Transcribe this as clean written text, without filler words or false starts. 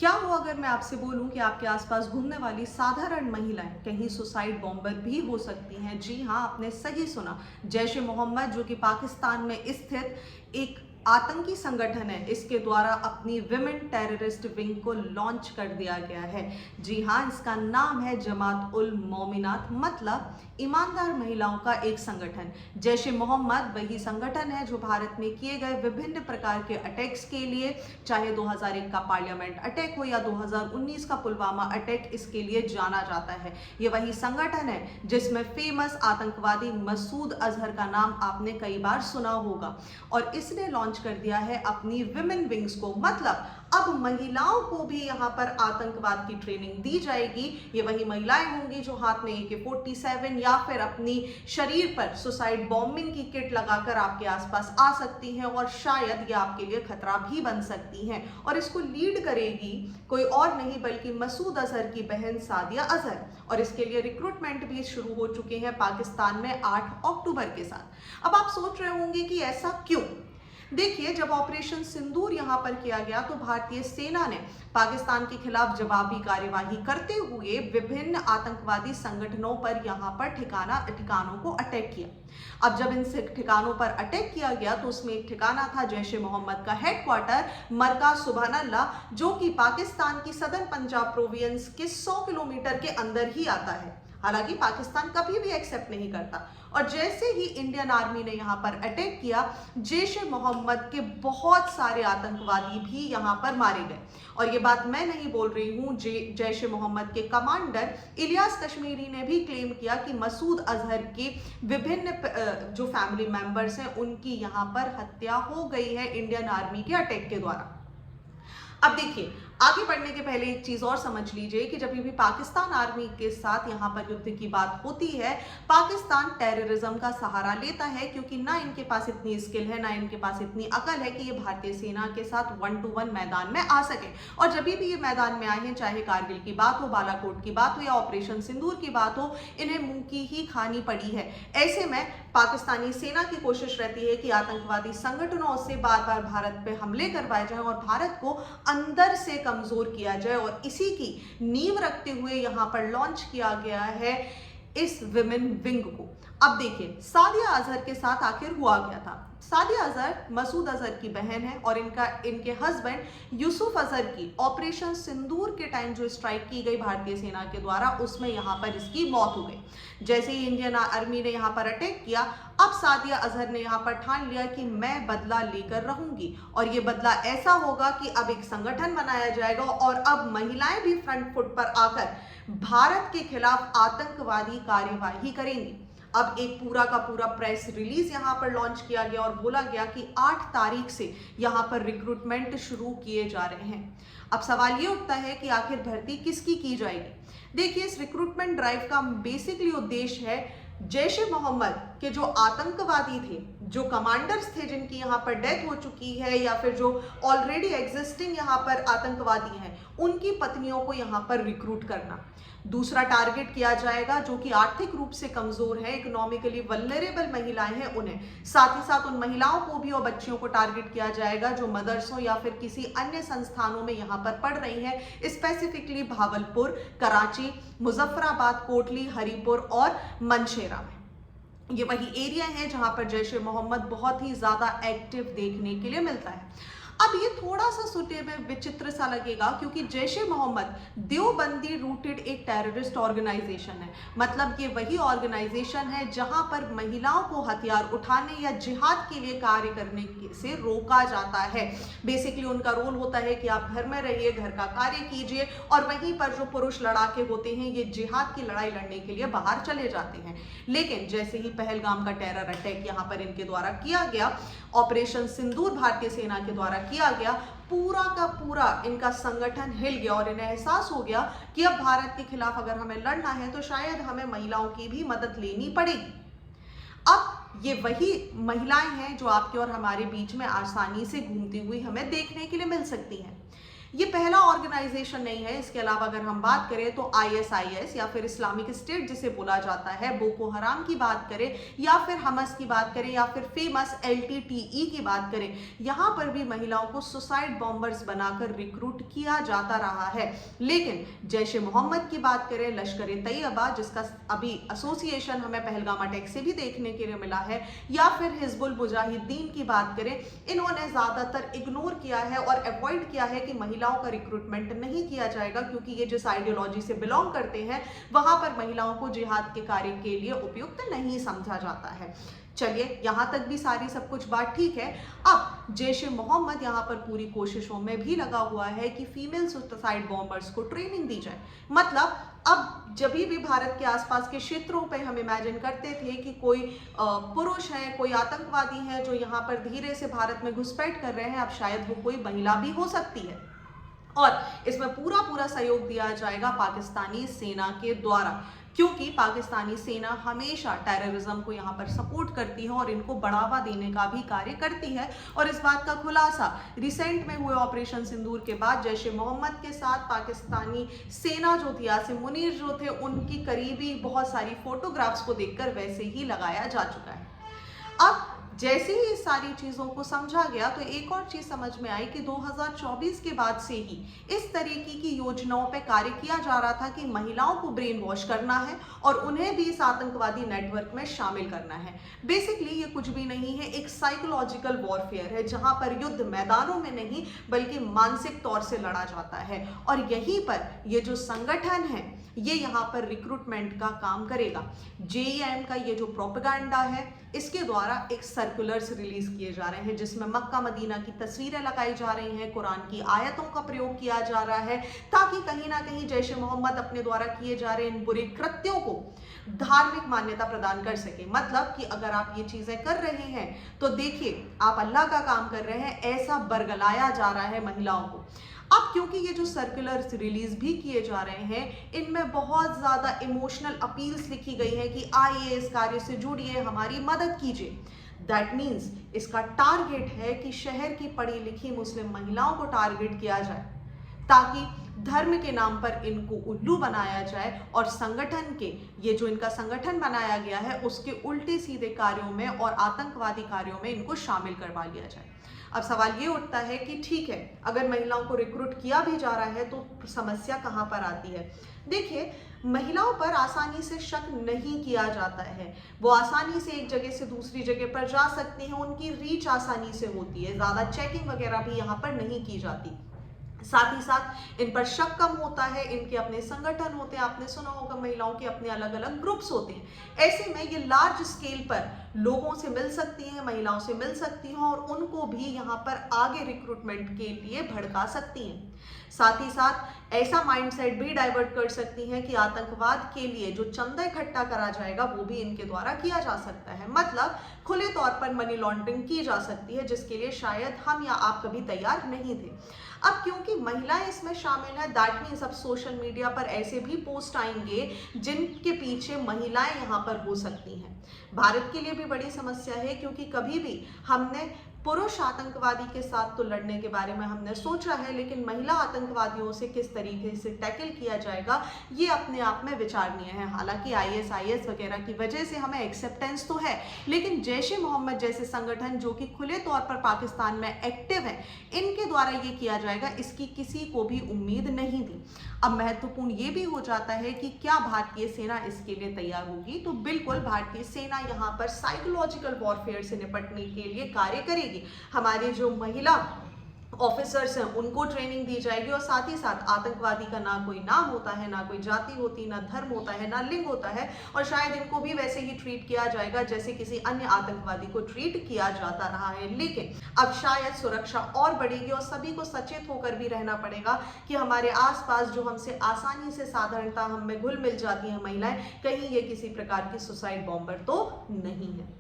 क्या हो अगर मैं आपसे बोलूं कि आपके आसपास घूमने वाली साधारण महिलाएं कहीं सुसाइड बॉम्बर भी हो सकती हैं? जी हाँ, आपने सही सुना। जैश ए मोहम्मद, जो कि पाकिस्तान में स्थित एक आतंकी संगठन है, इसके द्वारा अपनी विमेन टेररिस्ट विंग को लॉन्च कर दिया गया है। जी हाँ, इसका नाम है जमात उल मोमिनात, मतलब ईमानदार महिलाओं का एक संगठन। जैश ए मोहम्मद वही संगठन है जो भारत में किए गए विभिन्न प्रकार के अटैक्स के लिए, चाहे 2001 का पार्लियामेंट अटैक हो या 2019 का पुलवामा अटैक, इसके लिए जाना जाता है। ये वही संगठन है जिसमें फेमस आतंकवादी मसूद अजहर का नाम आपने कई बार सुना होगा, और इसने लॉन्च कर दिया है अपनी विमेन विंग्स को। मतलब अब महिलाओं को भी यहाँ पर आतंकवाद की ट्रेनिंग दी जाएगी। ये वही महिलाएं होंगी जो हाथ में AK-47 या फिर अपनी शरीर पर सुसाइड बॉम्बिंग की किट लगाकर आपके आसपास आ सकती हैं, और शायद ये आपके लिए खतरा भी बन सकती हैं। और इसको लीड करेगी कोई और नहीं बल्कि मसूद अजहर की बहन सादिया अजहर, और इसके लिए रिक्रूटमेंट भी शुरू हो चुके हैं पाकिस्तान में 8 अक्टूबर के साथ। अब आप सोच रहे होंगे कि ऐसा क्यों? देखिए, जब ऑपरेशन सिंदूर यहां पर किया गया तो भारतीय सेना ने पाकिस्तान के खिलाफ जवाबी कार्यवाही करते हुए विभिन्न आतंकवादी संगठनों पर यहां पर ठिकानों को अटैक किया। अब जब इन ठिकानों पर अटैक किया गया तो उसमें एक ठिकाना था जैश ए मोहम्मद का हेडक्वार्टर मरकाज सुबहानल्लाह, जो कि पाकिस्तान की सदर्न पंजाब प्रोविंस के 100 किलोमीटर के अंदर ही आता है। हालांकि पाकिस्तान कभी भी एक्सेप्ट नहीं करता। और जैसे ही इंडियन आर्मी ने यहाँ पर अटैक किया, जैश ए मोहम्मद के बहुत सारे आतंकवादी भी यहाँ पर मारे गए। और ये बात मैं नहीं बोल रही हूँ, जैश ए मोहम्मद के कमांडर इलियास कश्मीरी ने भी क्लेम किया कि मसूद अजहर के विभिन्न जो फैमिली मेंबर्स हैं उनकी यहाँ पर हत्या हो गई है इंडियन आर्मी के अटैक के द्वारा। अब देखिए, आगे बढ़ने के पहले एक चीज और समझ लीजिए कि जब भी पाकिस्तान आर्मी के साथ यहाँ पर युद्ध की बात होती है, पाकिस्तान टेररिज्म का सहारा लेता है, क्योंकि ना इनके पास इतनी स्किल है, ना इनके पास इतनी अकल है कि ये भारतीय सेना के साथ 1 to 1 मैदान में आ सके। और जब भी ये मैदान में आए हैं, चाहे कारगिल की बात हो, बालाकोट की बात हो या ऑपरेशन सिंदूर की बात हो, इन्हें मुंह की ही खानी पड़ी है। ऐसे में पाकिस्तानी सेना की कोशिश रहती है कि आतंकवादी संगठनों से बार बार भारत पे हमले करवाए जाएं और भारत को अंदर से कमजोर किया जाए, और इसी की नींव रखते हुए यहां पर लॉन्च किया गया है इस विमेन विंग को। अब देखिए, सादिया अजहर के साथ आखिर हुआ क्या था। सादिया अजहर मसूद अजहर की बहन है, और इनके हस्बैंड यूसुफ अजहर की ऑपरेशन सिंदूर के टाइम जो स्ट्राइक की गई भारतीय सेना के द्वारा, उसमें यहाँ पर इसकी मौत हो गई। जैसे ही इंडियन आर्मी ने यहाँ पर अटैक किया, अब सादिया अजहर ने यहाँ पर ठान लिया कि मैं बदला लेकर रहूंगी, और ये बदला ऐसा होगा कि अब एक संगठन बनाया जाएगा, और अब महिलाएं भी फ्रंट फुट पर आकर भारत के खिलाफ आतंकवादी कार्यवाही करेंगी। अब एक पूरा का पूरा प्रेस रिलीज यहां पर लॉन्च किया गया और बोला गया कि 8 तारीख से यहां पर रिक्रूटमेंट शुरू किए जा रहे हैं। अब सवाल ये उठता है कि आखिर भर्ती किसकी की जाएगी। देखिए, इस रिक्रूटमेंट ड्राइव का बेसिकली उद्देश्य है जैश ए मोहम्मद के जो आतंकवादी थे, जो कमांडर्स थे जिनकी यहाँ पर डेथ हो चुकी है, या फिर जो ऑलरेडी एग्जिस्टिंग यहाँ पर आतंकवादी हैं, उनकी पत्नियों को यहाँ पर रिक्रूट करना। दूसरा टारगेट किया जाएगा जो कि आर्थिक रूप से कमजोर है, इकोनॉमिकली वल्नरेबल महिलाएं हैं उन्हें। साथ ही साथ उन महिलाओं को भी और बच्चियों को टारगेट किया जाएगा जो मदरसों या फिर किसी अन्य संस्थानों में यहाँ पर पढ़ रही हैं, स्पेसिफिकली भावलपुर, कराची, मुजफ्फराबाद, कोटली, हरिपुर और मनशेरा में। ये वही एरिया है जहां पर जैश ए मोहम्मद बहुत ही ज्यादा एक्टिव देखने के लिए मिलता है। अब ये थोड़ा सा सुनने में विचित्र सा लगेगा, क्योंकि जैश ए मोहम्मद देवबंदी रूटेड एक टेररिस्ट ऑर्गेनाइजेशन है। मतलब ये वही ऑर्गेनाइजेशन है जहां पर महिलाओं को हथियार उठाने या जिहाद के लिए कार्य करने से रोका जाता है। बेसिकली उनका रोल होता है कि आप घर में रहिए, घर का कार्य कीजिए, और वहीं पर जो पुरुष लड़ाके होते हैं ये जिहाद की लड़ाई लड़ने के लिए बाहर चले जाते हैं। लेकिन जैसे ही पहलगाम का टेरर अटैक यहाँ पर इनके द्वारा किया गया, ऑपरेशन सिंदूर भारतीय सेना के द्वारा किया गया, पूरा का पूरा इनका संगठन हिल गया, और इन्हें एहसास हो गया कि अब भारत के खिलाफ अगर हमें लड़ना है तो शायद हमें महिलाओं की भी मदद लेनी पड़ेगी। अब ये वही महिलाएं हैं जो आपके और हमारे बीच में आसानी से घूमती हुई हमें देखने के लिए मिल सकती हैं। ये पहला ऑर्गेनाइजेशन नहीं है। इसके अलावा अगर हम बात करें तो ISIS या फिर इस्लामिक स्टेट जिसे बोला जाता है, बोको हराम की बात करें या फिर हमस की बात करें या फिर फेमस LTTE की बात करें, यहाँ पर भी महिलाओं को सुसाइड बॉम्बर्स बनाकर रिक्रूट किया जाता रहा है। लेकिन जैश ए मोहम्मद की बात करें, लश्कर ए तैयबा जिसका अभी एसोसिएशन हमें पहलगाम अटैक से भी देखने के लिए मिला है, या फिर हिजबुल मुजाहिदीन की बात करें, इन्होंने ज्यादातर इग्नोर किया है और अवॉइड किया है कि महिलाओं का रिक्रूटमेंट नहीं किया जाएगा, क्योंकि ये जिस आइडियोलॉजी से बिलोंग करते हैं वहां पर महिलाओं को जिहाद के कार्य के लिए उपयुक्त नहीं समझा जाता है। चलिए, यहां तक भी सारी सब कुछ बात ठीक है। अब जैश ए मोहम्मद यहां पर पूरी कोशिशों में भी लगा हुआ है कि फीमेल सुसाइड बॉम्बर्स को ट्रेनिंग दी जाए। मतलब अब जब भी भारत के आसपास के क्षेत्रों पे हम इमेजिन करते थे कि कोई पुरुष है, कोई आतंकवादी है जो यहाँ पर धीरे से भारत में घुसपैठ कर रहे हैं, अब शायद वो कोई महिला भी हो सकती है और इसमें पूरा पूरा सहयोग दिया जाएगा पाकिस्तानी सेना के द्वारा, क्योंकि पाकिस्तानी सेना हमेशा टेररिज्म को यहाँ पर सपोर्ट करती है और इनको बढ़ावा देने का भी कार्य करती है। और इस बात का खुलासा रिसेंट में हुए ऑपरेशन सिंदूर के बाद जैश ए मोहम्मद के साथ पाकिस्तानी सेना जो थी, आसिम मुनीर जो थे, उनकी करीबी बहुत सारी फोटोग्राफ्स को देखकर वैसे ही लगाया जा चुका है। अब जैसे ही इस सारी चीज़ों को समझा गया तो एक और चीज़ समझ में आई कि 2024 के बाद से ही इस तरीके की योजनाओं पर कार्य किया जा रहा था कि महिलाओं को ब्रेन वॉश करना है और उन्हें भी इस आतंकवादी नेटवर्क में शामिल करना है। बेसिकली ये कुछ भी नहीं है, एक साइकोलॉजिकल वॉरफेयर है जहां पर युद्ध मैदानों में नहीं बल्कि मानसिक तौर से लड़ा जाता है। और यहीं पर ये जो संगठन है ये यहाँ पर रिक्रूटमेंट का काम करेगा। JEM का ये जो प्रोपेगेंडा है इसके द्वारा एक सर्कुलर्स रिलीज किए जा रहे हैं जिसमें मक्का मदीना की तस्वीरें लगाई जा रही हैं, कुरान की आयतों का प्रयोग किया जा रहा है, ताकि कहीं ना कहीं जैश ए मोहम्मद अपने द्वारा किए जा रहे इन बुरे कृत्यों को धार्मिक मान्यता प्रदान कर सके। मतलब कि अगर आप ये चीजें कर रहे हैं तो देखिए आप अल्लाह का काम कर रहे हैं, ऐसा बरगलाया जा रहा है महिलाओं को। अब क्योंकि ये जो सर्कुलर्स रिलीज भी किए जा रहे हैं इनमें बहुत ज्यादा इमोशनल अपील्स लिखी गई है कि आइए इस कार्य से जुड़िए, हमारी मदद कीजिए। दैट मीन्स इसका टारगेट है कि शहर की पढ़ी लिखी मुस्लिम महिलाओं को टारगेट किया जाए ताकि धर्म के नाम पर इनको उल्लू बनाया जाए और संगठन के ये जो इनका संगठन बनाया गया है उसके उल्टे सीधे कार्यों में और आतंकवादी कार्यों में इनको शामिल करवा लिया जाए। अब सवाल ये उठता है कि ठीक है, अगर महिलाओं को रिक्रूट किया भी जा रहा है तो समस्या कहाँ पर आती है। देखिए, महिलाओं पर आसानी से शक नहीं किया जाता है, वो आसानी से एक जगह से दूसरी जगह पर जा सकती हैं, उनकी रीच आसानी से होती है, ज़्यादा चेकिंग वगैरह भी यहाँ पर नहीं की जाती। साथ ही साथ इन पर शक कम होता है, इनके अपने संगठन होते हैं, आपने सुना होगा महिलाओं के अपने अलग अलग ग्रुप्स होते हैं। ऐसे में ये लार्ज स्केल पर लोगों से मिल सकती हैं, महिलाओं से मिल सकती हैं और उनको भी यहाँ पर आगे रिक्रूटमेंट के लिए भड़का सकती हैं। साथ ही साथ ऐसा माइंडसेट भी डाइवर्ट कर सकती हैं कि आतंकवाद के लिए जो चंदा इकट्ठा करा जाएगा वो भी इनके द्वारा किया जा सकता है। मतलब खुले तौर पर मनी लॉन्ड्रिंग की जा सकती है जिसके लिए शायद हम या आप कभी तैयार नहीं थे। अब क्योंकि महिलाएं इसमें शामिल हैं, दैट मीन्स अब सोशल मीडिया पर ऐसे भी पोस्ट आएंगे जिनके पीछे महिलाएं यहाँ पर हो सकती हैं। भारत के लिए भी बड़ी समस्या है क्योंकि कभी भी हमने पुरुष आतंकवादी के साथ तो लड़ने के बारे में हमने सोचा है, लेकिन महिला आतंकवादियों से किस तरीके से टैकल किया जाएगा ये अपने आप में विचारणीय है। हालांकि ISIS वगैरह की वजह से हमें एक्सेप्टेंस तो है, लेकिन जैश ए मोहम्मद जैसे संगठन जो कि खुले तौर पर पाकिस्तान में एक्टिव है, इनके द्वारा ये किया जाएगा इसकी किसी को भी उम्मीद नहीं थी। अब महत्वपूर्ण ये भी हो जाता है कि क्या भारतीय सेना इसके लिए तैयार होगी। तो बिल्कुल भारतीय सेना यहाँ पर साइकोलॉजिकल वॉरफेयर से निपटने के लिए कार्य करेगी। हमारे जो महिला ऑफिसर्स हैं उनको ट्रेनिंग दी जाएगी और साथ ही साथ आतंकवादी का ना कोई नाम होता है, ना कोई जाति होती, ना धर्म होता है, ना लिंग होता है और शायद इनको भी वैसे ही ट्रीट किया जाएगा जैसे किसी अन्य आतंकवादी को ट्रीट किया जाता रहा है। लेकिन अब शायद सुरक्षा और बढ़ेगी और सभी को सचेत होकर भी रहना पड़ेगा कि हमारे आसपास जो हमसे आसानी से साधारणता हम में घुल मिल जाती हैं महिलाएं, कहीं ये किसी प्रकार की सुसाइड बॉम्बर तो नहीं है।